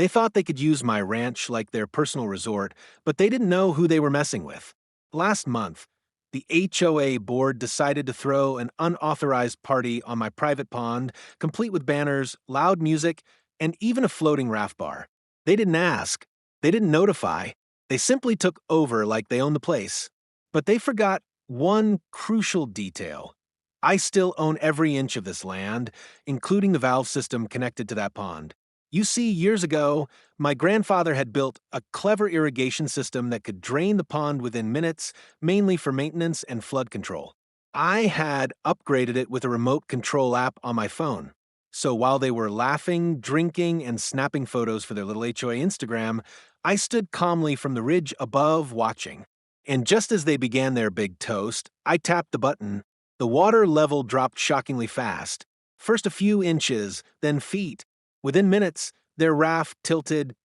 They thought they could use my ranch like their personal resort, but they didn't know who they were messing with. Last month, the HOA board decided to throw an unauthorized party on my private pond, complete with banners, loud music, and even a floating raft bar. They didn't ask. They didn't notify. They simply took over like they owned the place. But they forgot one crucial detail. I still own every inch of this land, including the valve system connected to that pond. You see, years ago, my grandfather had built a clever irrigation system that could drain the pond within minutes, mainly for maintenance and flood control. I had upgraded it with a remote control app on my phone. So while they were laughing, drinking, and snapping photos for their little HOA Instagram, I stood calmly from the ridge above watching. And just as they began their big toast, I tapped the button. The water level dropped shockingly fast. First a few inches, then feet. Within minutes, their raft tilted,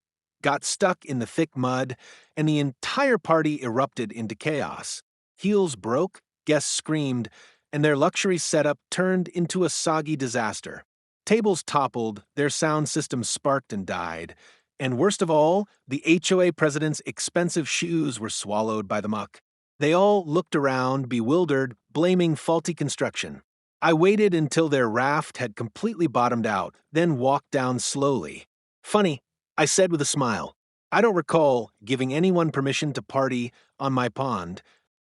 got stuck in the thick mud, and the entire party erupted into chaos. Heels broke, guests screamed, and their luxury setup turned into a soggy disaster. Tables toppled, their sound system sparked and died. And worst of all, the HOA president's expensive shoes were swallowed by the muck. They all looked around, bewildered, blaming faulty construction. I waited until their raft had completely bottomed out, then walked down slowly. Funny, I said with a smile. I don't recall giving anyone permission to party on my pond.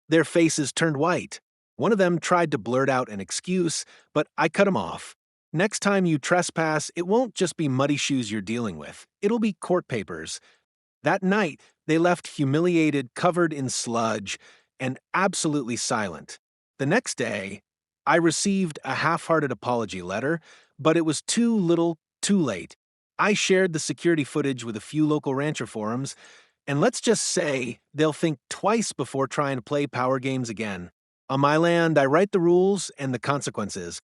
Their faces turned white. One of them tried to blurt out an excuse, but I cut him off. Next time you trespass, it won't just be muddy shoes you're dealing with. It'll be court papers. That night, they left humiliated, covered in sludge, and absolutely silent. The next day, I received a half-hearted apology letter, but it was too little, too late. I shared the security footage with a few local rancher forums, and let's just say they'll think twice before trying to play power games again. On my land, I write the rules and the consequences.